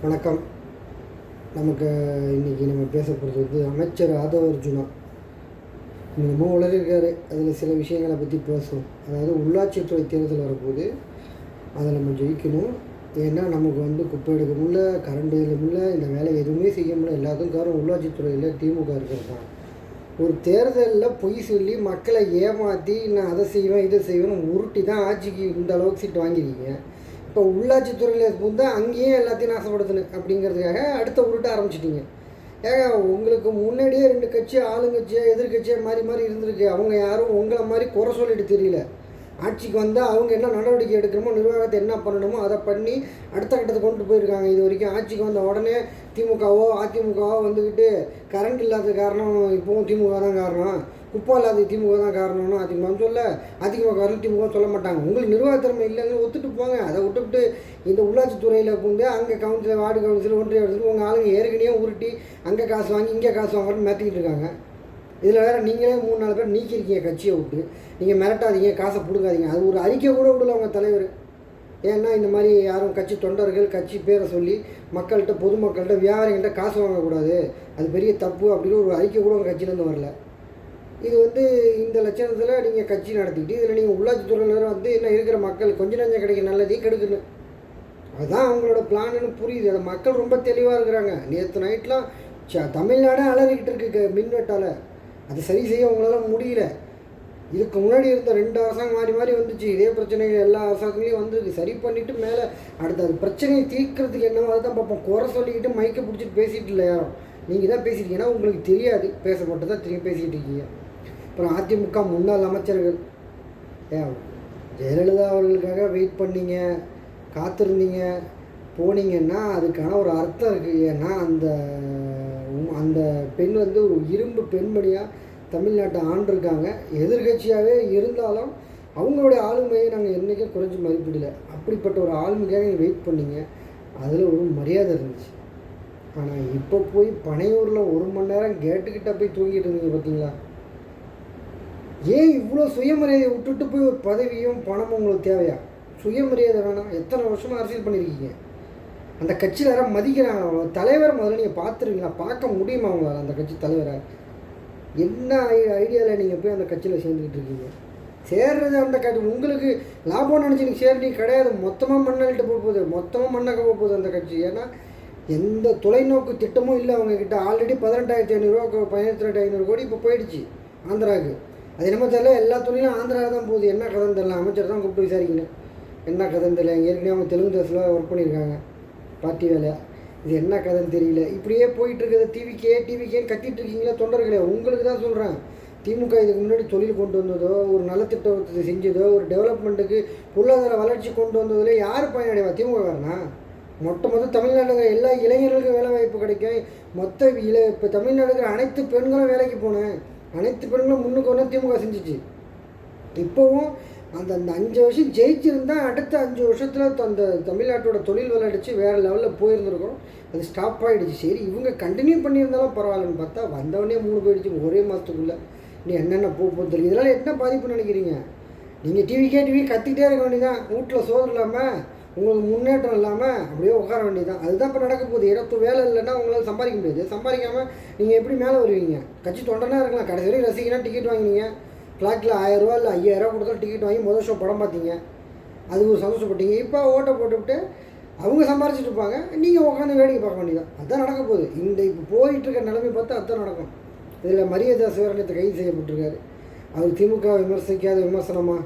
வணக்கம். நமக்கு இன்றைக்கி நம்ம பேச போகிறது அமைச்சர் ஆதவ அர்ஜுனா ரொம்ப உளறிருக்காரு. அதில் சில விஷயங்களை பற்றி பேசுவோம். அதாவது உள்ளாட்சித்துறை தேர்தல் வரப்போது அதை நம்ம ஜெயிக்கணும். ஏன்னா நமக்கு குப்பை எடுக்க முடியல, கரண்ட் முடியல, இந்த வேலை எதுவுமே செய்ய முடியல. எல்லாத்துக்கும் காரணம் உள்ளாட்சித்துறையில் திமுக இருக்கிறது தான். ஒரு தேர்தலில் பொய் சொல்லி மக்களை ஏமாற்றி நான் அதை செய்வேன் இதை செய்வேன்னு உருட்டி தான் ஆட்சிக்கு இந்த அளவுக்கு சீட்டு வாங்கியிருக்கீங்க. இப்போ உள்ளாட்சித்துறையில் புந்தால் அங்கேயே எல்லாத்தையும் நாசப்படுத்தணும் அப்படிங்கிறதுக்காக அடுத்த உருட்ட ஆரம்பிச்சிட்டிங்க. ஏங்க உங்களுக்கு முன்னாடியே 2 கட்சி ஆளுங்கட்சியாக எதிர்கட்சியாக மாறி இருந்திருக்கு. அவங்க யாரும் உங்களை மாதிரி குறை சொல்லிட்டு தெரியல. ஆட்சிக்கு வந்தால் அவங்க என்ன நடவடிக்கை எடுக்கணுமோ, நிர்வாகத்தை என்ன பண்ணணுமோ அதை பண்ணி அடுத்த கட்டத்தை கொண்டு போயிருக்காங்க. இது வரைக்கும் ஆட்சிக்கு வந்த உடனே திமுகவோ அதிமுகவோ வந்துக்கிட்டு கரண்ட் இல்லாத காரணம் இப்போவும் திமுக தான் காரணம், குப்பை இல்லாத திமுக தான் காரணம்னு அதிமுக சொல்ல, அதிமுக காரணம் திமுக சொல்ல மாட்டாங்க. உங்களுக்கு நிர்வாகத்திறமை இல்லைன்னு ஒத்துட்டு போங்க. அதை விட்டுவிட்டு இந்த உள்ளாட்சித்துறையில் வந்து அங்கே கவுன்சிலர், வார்டு கவுன்சிலர், ஒன்றிய கவுன்சிலர் உங்கள் ஆளுங்க ஏற்கனவே உருட்டி அங்கே காசு வாங்கி இங்கே காசு வாங்கன்னு மாற்றிக்கிட்டு இருக்காங்க. இதில் வேறு நீங்களே 3-4 பேர் நீக்கியிருக்கீங்க கட்சியை விட்டு. நீங்கள் மிரட்டாதீங்க, காசை பிடுங்காதீங்க. அது ஒரு அறிக்கை கூட விடல அவங்க தலைவர். ஏன்னா இந்த மாதிரி யாரும் கட்சி தொண்டர்கள் கட்சி பேரை சொல்லி மக்கள்கிட்ட, பொதுமக்கள்கிட்ட, வியாபாரிகள்கிட்ட காசு வாங்கக்கூடாது, அது பெரிய தப்பு அப்படின்னு ஒரு அறிக்கை கூட உங்கள் கட்சியிலேருந்து வரல. இது இந்த லட்சணத்தில் நீங்கள் கட்சி நடத்திக்கிட்டு இதில் நீங்கள் உள்ளாட்சித்துறையினர் என்ன இருக்கிற மக்கள் கொஞ்சம் நஞ்சம் கிடைக்க நல்லதையும் கெடுக்கணும். அதுதான் அவங்களோட பிளான்னு புரியுது. அதை மக்கள் ரொம்ப தெளிவாக இருக்கிறாங்க. நேற்று நைட்லாம் தமிழ்நாடே அலறிக்கிட்டு இருக்கு மின்வெட்டால். அதை சரி செய்ய அவங்களால முடியல. இதுக்கு முன்னாடி இருந்த 2 அரசாங்கம் மாறி வந்துச்சு. இதே பிரச்சனைகள் எல்லா அரசாங்கங்களையும் வந்துருக்கு. சரி பண்ணிவிட்டு மேலே அடுத்த அது பிரச்சனையை தீர்க்கிறதுக்கு என்னவோ அதுதான் பார்ப்போம். குறை சொல்லிக்கிட்டு மைக்கை பிடிச்சிட்டு பேசிகிட்டு இல்லை யாரும். நீங்கள் தான் பேசியிருக்கீங்கன்னா உங்களுக்கு தெரியாது, பேசப்பட்டு தான் திரும்பி பேசிக்கிட்டு இருக்கீங்க. அப்புறம் அதிமுக முன்னாள் அமைச்சர்கள் ஜெயலலிதா அவர்களுக்காக வெயிட் பண்ணீங்க, காத்திருந்தீங்க, போனீங்கன்னா அதுக்கான ஒரு அர்த்தம் இருக்குது. ஏன்னா அந்த பெண் ஒரு இரும்பு பெண்மணியாக தமிழ்நாட்டை ஆண்டிருக்காங்க. எதிர்கட்சியாகவே இருந்தாலும் அவங்களுடைய ஆளுமையை நாங்கள் என்றைக்கும் குறைஞ்சி மதிப்பிடல. அப்படிப்பட்ட ஒரு ஆளுமைக்காக நீங்கள் வெயிட் பண்ணீங்க. அதில் ஒரு மரியாதை இருந்துச்சு. ஆனால் இப்போ போய் பனையூரில் 1 மணி நேரம் கேட்டுக்கிட்ட போய் தூங்கிட்டு இருந்தீங்க பார்த்தீங்களா? ஏன் இவ்வளோ சுயமரியாதையை விட்டுட்டு போய் ஒரு பதவியும் பணமும் உங்களுக்கு தேவையா? சுயமரியாதை வேணாம்? எத்தனை வருஷமாக அரசியல் பண்ணியிருக்கீங்க. அந்த கட்சியில் யாராவது மதிக்கிறாங்க? தலைவரை முதல்ல நீங்கள் பார்த்துருவீங்களா? பார்க்க முடியுமா அவங்களால அந்த கட்சி தலைவரை? என்ன ஐடியாவில் நீங்கள் போய் அந்த கட்சியில் சேர்ந்துக்கிட்டு இருக்கீங்க? சேர்றது அந்த கட்சி உங்களுக்கு லாபம் நினச்சி நீங்கள் சேர்றீங்க கிடையாது. மொத்தமாக மண்ணள்ளிட்டு போகுது, மொத்தமாக மண்ணக்க போகுது அந்த கட்சி. ஏன்னா எந்த தொலைநோக்கு திட்டமும் இல்லை அவங்கக்கிட்ட. ஆல்ரெடி 18,500 ரூபா 18,500 கோடி இப்போ போயிடுச்சு ஆந்திராவுக்கு. அது என்னமோ தெரியல, எல்லா தொழிலும் ஆந்திராவுக்கு தான் போகுது. என்ன கதைன்னு தெரியல. அமைச்சர் தான் கூப்பிட்டு விசாரிக்கணும் என்ன கதைன்னு தெரியல. ஏற்கனவே அவங்க தெலுங்கு தேசத்தில் ஒர்க் பண்ணியிருக்காங்க பார்ட்டி வேலை. இது என்ன கதைன்னு தெரியல. இப்படியே போயிட்டுருக்குது. டிவிக்கேன்னு கத்திட்டு இருக்கீங்களா தொண்டர்களே? உங்களுக்கு தான் சொல்கிறேன். திமுக இதுக்கு முன்னாடி தொழில் கொண்டு வந்ததோ, ஒரு நலத்திட்டத்தை செஞ்சதோ, ஒரு டெவலப்மெண்ட்டுக்கு பொருளாதார வளர்ச்சி கொண்டு வந்ததில் யார் பயனடைவா? திமுக காரனா? மொத்த தமிழ்நாட்டில் எல்லா இளைஞர்களுக்கும் வேலை வாய்ப்பு கிடைக்கும். இப்போ தமிழ்நாடுக்கு அனைத்து பெண்களும் வேலைக்கு போனேன். அனைத்து பெண்களும் முன்னுக்கு ஒன்றா திமுக செஞ்சிச்சு. இப்போவும் அந்த 5 வருஷம் ஜெயிச்சிருந்தால் அடுத்த 5 வருஷத்தில் அந்த தமிழ்நாட்டோட தொழில் வளர்ச்சி வேறு லெவலில் போயிருந்துருக்கும். அது ஸ்டாப் ஆகிடுச்சு. சரி, இவங்க கண்டினியூ பண்ணியிருந்தாலும் பரவாயில்லன்னு பார்த்தா வந்தவொடனே 3 போயிடுச்சு ஒரே மாதத்துக்குள்ளே. நீ என்னென்ன போகுது தெரியும். இதனால் என்ன பாதிப்பு நினைக்கிறீங்க? நீங்கள் டிவி கத்திக்கிட்டே இருக்க வேண்டியதான். வீட்டில் சோறு இல்லாமல், உங்களுக்கு முன்னேற்றம் இல்லாமல் அப்படியே உட்கார வேண்டியதான். அதுதான் இப்போ நடக்க போகுது. இடத்து வேலை இல்லைன்னா உங்களால் சம்பாதிக்க முடியாது. சம்பாதிக்காமல் நீங்கள் எப்படி மேலே வருவீங்க? கட்சி தொண்டனாக இருக்கலாம். கடைசி வரைக்கும் ரசிகனா டிக்கெட் வாங்கினீங்க. ஃப்ளாட்டில் 1000 ரூபா இல்லை 5000 ரூபா கொடுத்தா டிக்கெட் வாங்கி முதல் ஷோ படம் பார்த்தீங்க. அது ஒரு சந்தோஷப்பட்டீங்க. இப்போ ஓட்டை போட்டுவிட்டு அவங்க சம்பாரிச்சிட்டு இருப்பாங்க, நீங்கள் உட்காந்து வேடிக்கை பார்க்க வேண்டியதான். அதுதான் நடக்க போகுது. இப்போ போயிட்டுருக்க நிலைமை பார்த்தா அதுதான் நடக்கும். இதில் மரியாதை சிவரங்கத்தை கைது செய்யப்பட்டிருக்காரு. அவர் திமுக விமர்சிக்காத விமர்சனமா?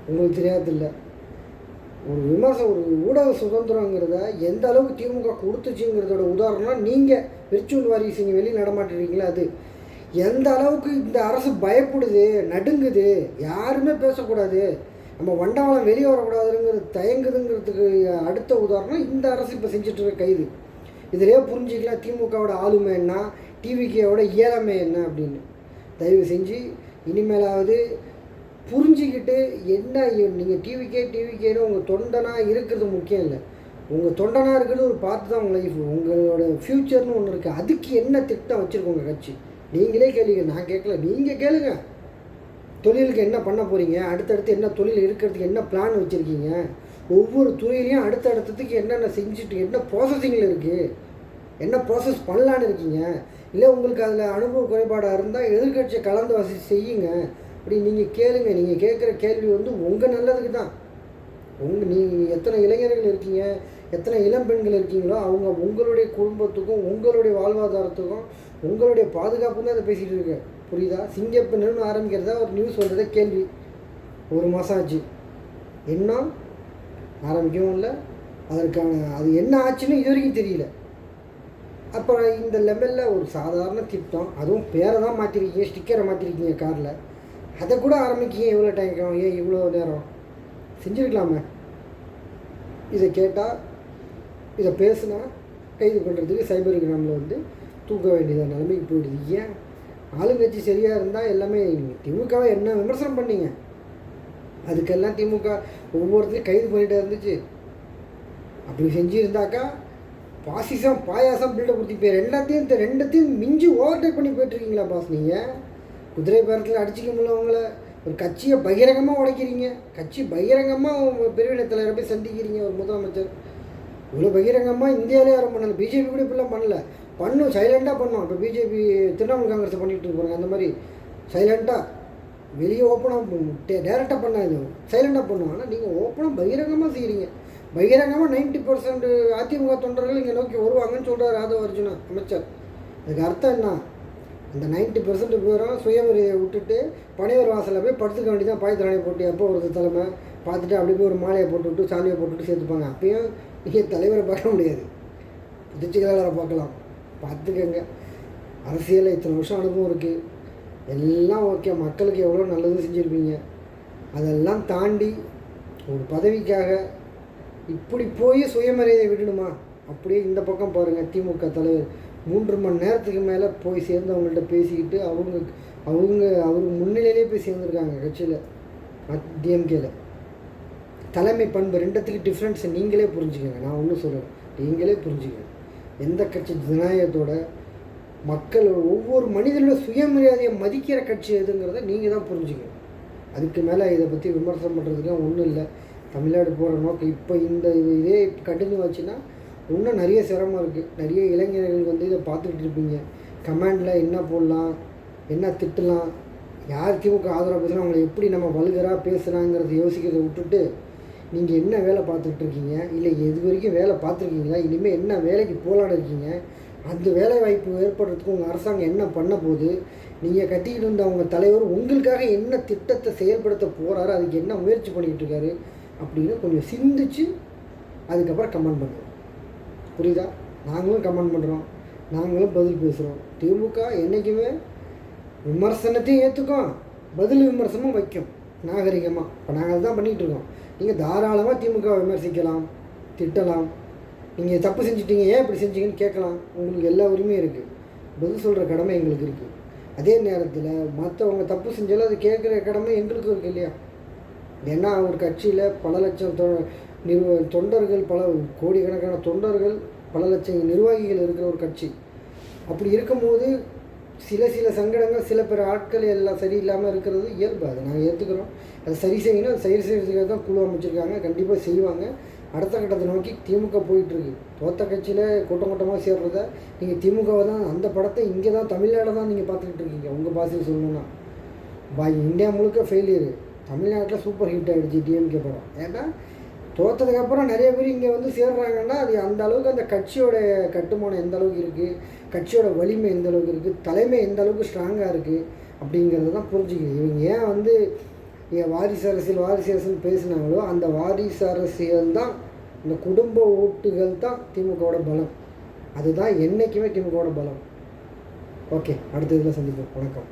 உங்களுக்கு தெரியாதில்லை. ஒரு ஊடக சுதந்திரங்கிறத எந்த அளவுக்கு திமுக கொடுத்துச்சுங்கிறதோட உதாரணம்னா நீங்கள் விர்ச்சுவல் வாரிசுங்க வெளியே நடமாட்டிருக்கீங்களா? அது எந்த அளவுக்கு இந்த அரசு பயப்படுது, நடுங்குது, யாருமே பேசக்கூடாது, நம்ம வண்டவாளம் வெளியே வரக்கூடாதுங்கிறது தயங்குதுங்கிறதுக்கு அடுத்த உதாரணம் இந்த அரசு இப்போ செஞ்சிட்ருக்க கைது. இதிலே புரிஞ்சிக்கலாம் திமுகவோட ஆளுமை என்ன, டிவிகேவோட இயலமை என்ன அப்படின்னு. தயவு செஞ்சு இனிமேலாவது புரிஞ்சிக்கிட்டு என்ன நீங்கள் டிவிகேன்னு உங்கள் தொண்டனாக இருக்கிறது முக்கியம் இல்லை. உங்கள் தொண்டனாக இருக்கிறது ஒரு பார்த்து தான் உங்கள் லைஃப். உங்களோட ஃப்யூச்சர்னு ஒன்று இருக்குது. அதுக்கு என்ன திட்டம் வச்சுருக்கோங்க கட்சி? நீங்களே கேளுங்க, நான் கேட்கல, நீங்கள் கேளுங்க. தொழிலுக்கு என்ன பண்ண போகிறீங்க? அடுத்தடுத்து என்ன தொழில் இருக்கிறதுக்கு என்ன பிளான் வச்சுருக்கீங்க? ஒவ்வொரு துறையிலையும் அடுத்தடுத்ததுக்கு என்னென்ன செஞ்சுட்டு என்ன ப்ராசஸிங்கில் இருக்குது, என்ன ப்ராசஸ் பண்ணலான்னு இருக்கீங்க. இல்லை உங்களுக்கு அதில் அனுபவ குறைபாடாக இருந்தால் எதிர்கட்சியை கலந்து வசதி செய்யுங்க. அப்படி நீங்கள் கேளுங்க. நீங்கள் கேட்குற கேள்வி வந்து உங்கள் நல்லதுக்கு தான். நீங்கள் எத்தனை இளைஞர்கள் இருக்கீங்க, எத்தனை இளம் பெண்கள் இருக்கீங்களோ அவங்க உங்களுடைய குடும்பத்துக்கும் உங்களுடைய வாழ்வாதாரத்துக்கும் உங்களுடைய பாதுகாப்பும் தான் அதை பேசிகிட்டு இருக்கேன். புரியுதா? சிங்கப்பெண்ணுன்னு ஆரம்பிக்கிறதா ஒரு நியூஸ் வந்ததே கேள்வி. 1 மாதம் ஆச்சு, என்ன ஆரம்பிக்கவும் இல்லை. அதற்கான அது என்ன ஆச்சுன்னு இது வரைக்கும் தெரியல. அப்புறம் இந்த லெவலில் ஒரு சாதாரண திட்டம், அதுவும் பேரை தான் மாற்றிருக்கீங்க, ஸ்டிக்கரை மாற்றிருக்கீங்க காரில், அதை கூட ஆரம்பிக்கீங்க. எவ்வளோ டைம், ஏன் இவ்வளோ நேரம் செஞ்சுருக்கலாமே. இதை கேட்டால் இதை பேசுனா கைது பண்ணுறதுக்கு சைபர் கிராமில் வந்து தூக்க வேண்டியதாக நிலைமைக்கு போயிடுது. ஏன் ஆளுங்கட்சி சரியாக இருந்தால் எல்லாமே திமுகவை என்ன விமர்சனம் பண்ணீங்க, அதுக்கெல்லாம் திமுக ஒவ்வொருத்தையும் கைது பண்ணிகிட்டே இருந்துச்சு. அப்படி செஞ்சுருந்தாக்கா பாசிசம் பாயாசம் பில்டப் கொடுத்து ரெண்டத்தையும் மிஞ்சி ஓவர்டேக் பண்ணி போய்ட்டுருக்கீங்களா பாஸ்? நீங்கள் குதிரை பேரத்தில் அடிச்சிக்க முடியல அவங்கள. ஒரு கட்சியை பகிரங்கமாக உடைக்கிறீங்க, கட்சி பகிரங்கமாக பிரிவினை தலைவரை போய் சந்திக்கிறீங்க. ஒரு முதலமைச்சர் இவ்வளோ பகிரங்கமாக இந்தியாவிலே யாரும் பண்ணலை. பிஜேபி கூட இப்படிலாம் பண்ணல, சைலண்ட்டாக பண்ணோம். இப்போ பிஜேபி திரிணாமுல் காங்கிரஸை பண்ணிகிட்டு இருப்பாங்க. அந்த மாதிரி சைலண்ட்டாக வெளியே ஓப்பனாக டேரெக்டாக பண்ணாது, சைலண்டாக பண்ணுவோம். ஆனால் நீங்கள் ஓப்பனாக பகிரங்கமாக செய்கிறீங்க. பகிரங்கமாக 90% அதிமுக தொண்டர்கள் இங்கே நோக்கி வருவாங்கன்னு சொல்கிறார் ராதவ அர்ஜுனா அமைச்சர். அதுக்கு அர்த்தம் என்ன? அந்த 90% பேரும் சுயமரியாதையை விட்டுட்டு பனையூர் வாசலில் போய் படுத்துக்க வேண்டியதான். பாய்த்திராணியை போட்டு எப்போ ஒரு தலைமை பார்த்துட்டு அப்படி போய் ஒரு மாலையை போட்டுவிட்டு சாலியை போட்டுவிட்டு சேர்த்துப்பாங்க. அப்பயும் நீங்கள் தலைவரை பார்க்க முடியாது, புதுச்சிகளாளரை பார்க்கலாம். பார்த்துக்கங்க. அரசியலில் இத்தனை வருஷம் அனுபவம் இருக்குது, எல்லாம் ஓகே. மக்களுக்கு எவ்வளோ நல்லது செஞ்சுருப்பீங்க. அதெல்லாம் தாண்டி ஒரு பதவிக்காக இப்படி போய் சுயமரியாதை விடணுமா? அப்படியே இந்த பக்கம் பாருங்கள், திமுக தலைவர் 3 மணி நேரத்துக்கு மேலே போய் சேர்ந்து அவங்கள்ட்ட பேசிக்கிட்டு அவங்க முன்னிலையிலே போய் சேர்ந்துருக்காங்க கட்சியில், டிஎம்கேல. தலைமை பண்பு ரெண்டுத்துக்கு டிஃப்ரென்ஸை நீங்களே புரிஞ்சுக்கங்க. நான் ஒன்றும் சொல்கிறேன், நீங்களே புரிஞ்சுக்கங்க. எந்த கட்சி ஜனநாயகத்தோட மக்கள் ஒவ்வொரு மனிதனோட சுயமரியாதையை மதிக்கிற கட்சி எதுங்கிறத நீங்கள் தான் புரிஞ்சுக்கணும். அதுக்கு மேலே இதை பற்றி விமர்சனம் பண்ணுறதுக்கு ஒன்றும் இல்லை. தமிழ்நாடு போகிற நோக்கம் இப்போ இதே கண்டினியூ ஆச்சுன்னா இன்னும் நிறைய சிரமம் இருக்குது. நிறைய இளைஞர்கள் வந்து இதை பார்த்துக்கிட்டு இருப்பீங்க. கமெண்டில் என்ன போடலாம், என்ன திட்டலாம், யார் திமுக ஆதரவு பேசுனா அவங்களை எப்படி நம்ம வல்கராக பேசுகிறாங்கிறத யோசிக்கிறத விட்டுட்டு நீங்கள் என்ன வேலை பார்த்துக்கிட்டு இருக்கீங்க, இல்லை எது வரைக்கும் வேலை பார்த்துருக்கீங்களா, இனிமேல் என்ன வேலைக்கு போகலான்னு இருக்கீங்க, அந்த வேலை வாய்ப்பு ஏற்படுறதுக்கு உங்கள் அரசாங்கம் என்ன பண்ண போகுது, நீங்கள் கட்டிக்கிட்டு இருந்த அவங்க தலைவர் உங்களுக்காக என்ன திட்டத்தை செயல்படுத்த போகிறாரு, அதுக்கு என்ன முயற்சி பண்ணிக்கிட்டு இருக்காரு அப்படின்னு கொஞ்சம் சிந்திச்சு அதுக்கப்புறம் கமெண்ட் பண்ணுறோம். புரியுதா? நாங்களும் கமெண்ட் பண்ணுறோம், நாங்களும் பதில் பேசுகிறோம். திமுக என்றைக்குமே விமர்சனத்தையும் ஏற்றுக்கும், பதில் விமர்சனமும் வைக்கும் நாகரிகமாக. இப்போ நாங்கள் அதுதான் பண்ணிகிட்டு இருக்கோம். நீங்கள் தாராளமாக திமுக விமர்சிக்கலாம், திட்டலாம். நீங்கள் தப்பு செஞ்சிட்டீங்க, ஏன் இப்படி செஞ்சீங்கன்னு கேட்கலாம். உங்களுக்கு எல்லா உரிமையும் இருக்குது. பதில் சொல்கிற கடமை எங்களுக்கு இருக்குது. அதே நேரத்தில் மற்றவங்க தப்பு செஞ்சாலும் அது கேட்குற கடமை எங்களுக்கும் இருக்குது இல்லையா? ஏன்னா ஒரு கட்சியில் பல லட்சம் தொண்டர்கள், பல கோடிக்கணக்கான தொண்டர்கள், பல லட்சம் நிர்வாகிகள் இருக்கிற ஒரு கட்சி. அப்படி இருக்கும்போது சில சங்கடங்கள், சில பேர் ஆட்கள் எல்லாம் சரியில்லாமல் இருக்கிறது இயல்பு. அதை நாங்கள் ஏற்றுக்கிறோம். அதை சரி செய்யணும். அது சரி செய்யறதுக்காக தான் குழு அமைச்சிருக்காங்க. கண்டிப்பாக செய்வாங்க. அடுத்த கட்டத்தை நோக்கி திமுக போயிட்டுருக்கு. தோத்த கட்சியில் கூட்டமாக சேர்றத நீங்கள் திமுகவை தான், அந்த படத்தை இங்கே தான் தமிழ்நாடு தான் நீங்கள் பார்த்துக்கிட்டு இருக்கீங்க. உங்கள் பாஷையில் சொல்லணுன்னா இந்தியா முழுக்க ஃபெயிலியரு. தமிழ்நாட்டில் சூப்பர் ஹிட் ஆகிடுச்சு டிஎம்கே படம். ஏன்னா தோற்றதுக்கப்புறம் நிறைய பேர் இங்கே வந்து சேர்றாங்கன்னா அது அந்த அளவுக்கு அந்த கட்சியோட கட்டுமானம் எந்த அளவுக்கு இருக்குது, கட்சியோட வலிமை எந்த அளவுக்கு இருக்குது, தலைமை எந்த அளவுக்கு ஸ்ட்ராங்காக இருக்குது அப்படிங்கிறத தான் புரிஞ்சுக்கணும். இவங்க ஏன் வந்து வாரிசு அரசியல் பேசினாங்களோ அந்த வாரிசு அரசியல் தான், இந்த குடும்ப ஓட்டுகள் தான் திமுகவோட பலம். அதுதான் என்றைக்குமே திமுகவோட பலம். ஓகே, அடுத்த இதில் சந்திப்போம். வணக்கம்.